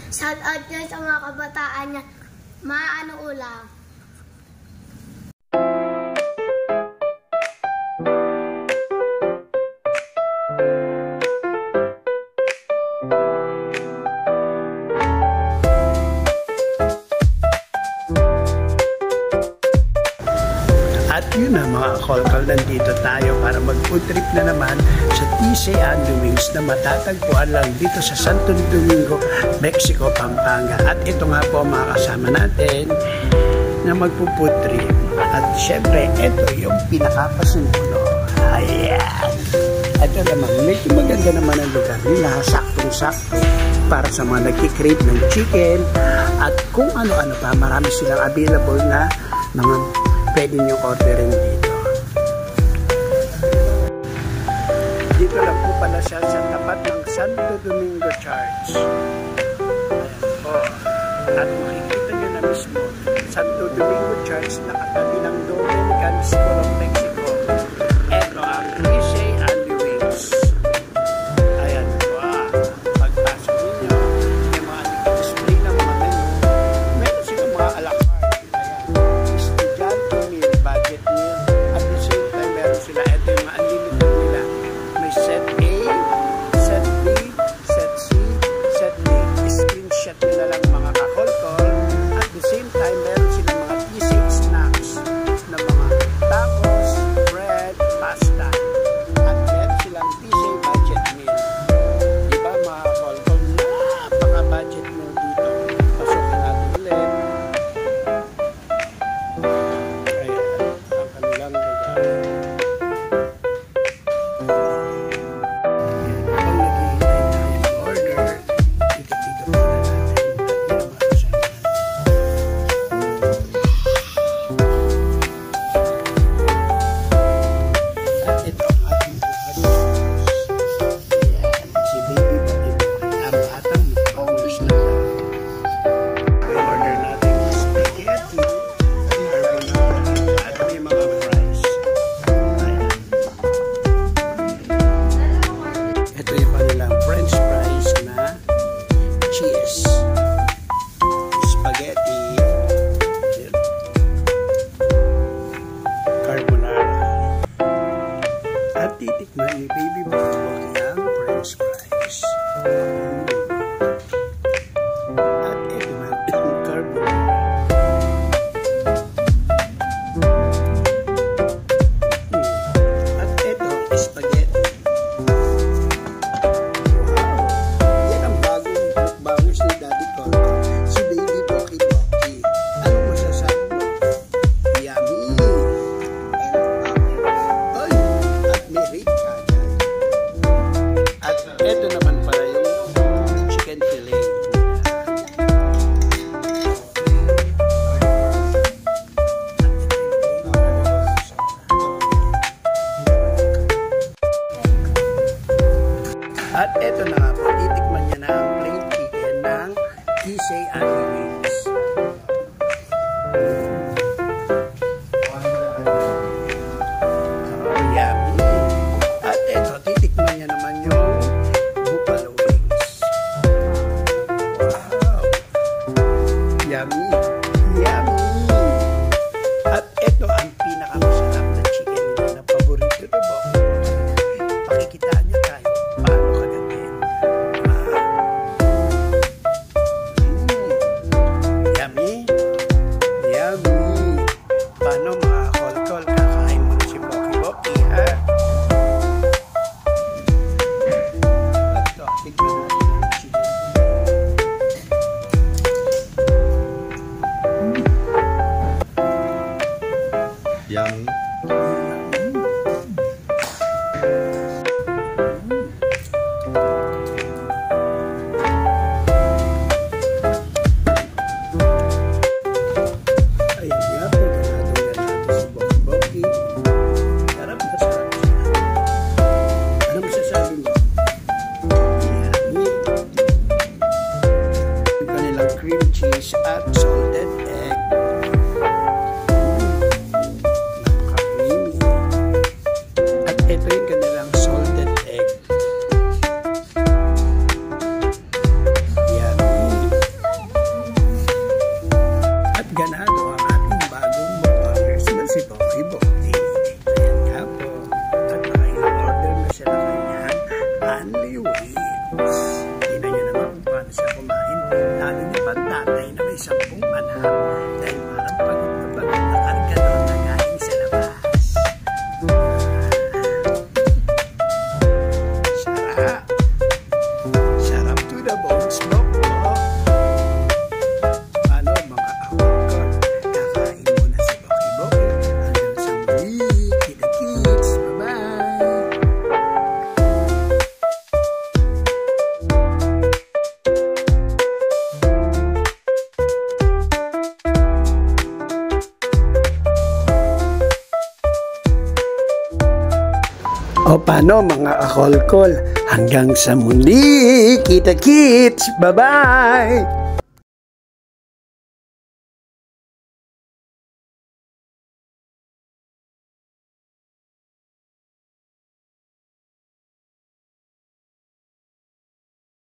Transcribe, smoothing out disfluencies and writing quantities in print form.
Shout out nyo sa mga kabataan niya. Maano ulam? At yun na mga Kolkol, nandito tayo para mag-food trip na naman sa TC Andy Wings na matatagpuan lang dito sa Santo Domingo, Mexico, Pampanga. At ito nga po mga kasama natin na mag-food trip. At syempre, ito yung pinakapasunulo. Ayan. Ito naman, medyo maganda naman ang lugar nila, saktong-sakto para sa mga nagkikrave ng chicken at kung ano-ano pa. Marami silang available na mga pwede nyo orderin dito. Dito lang po pala siya sa tapat ng Santo Domingo Church. Ayan po. At makikita nyo na mismo, Santo Domingo Church na katabi ng Dominican School of Mexico. Ito ang TC Andy Wings. Ayan po. Pagpasok ninyo, yung mga display ng mga menu, meron silang mga alak. Budget meal. At the same time, meron sila. Ito yung mga unlimited nila. May set A, set B, set C, set D. Screenshot nila lang mga kakolkol. At the same time, meron sila mga TC snacks na mga tacos, bread, pasta. At meron silang TC budget meal. Diba mga kakolkol? Napaka-budget meal dito. Pasukin natin ulit. Titikman ni Baby Boy ang French fries. At ito na ang carbonara. At ito, spaghetti. Wow! Yan ang bagong bangus ni Daddy Kolkol, si Baby Boki Boki. Anong masasabi mo? Yummy! At ito naman pala yung chicken fillet. At ito na nga po, titikman niya na ang plain chicken ng TC Andy Wings. Yummy! At ito, titikman niya naman yung buffalo wings. Wow! Yummy! Yummy! At ito ang pinakamasarap na chicken nila na paborito na po. Pakikitaan niyo tayo paano kagatin. Yummy! Yummy! Paano mga kolkol, kakain mo na si Boki Boki, ha? Ito, tignan natin ang chicken. Yummy. Ayan nga po, ganatong natin si Boki Boki. Sarap na sarap siya. Ano masasabi mo? Yummy! Yung kanilang cream cheese at salted egg. Napaka-creamy. At ito yung kanilang salted egg. Yummy! Paano mga kakolkol? Hanggang sa muli, kita-kits! Bye-bye!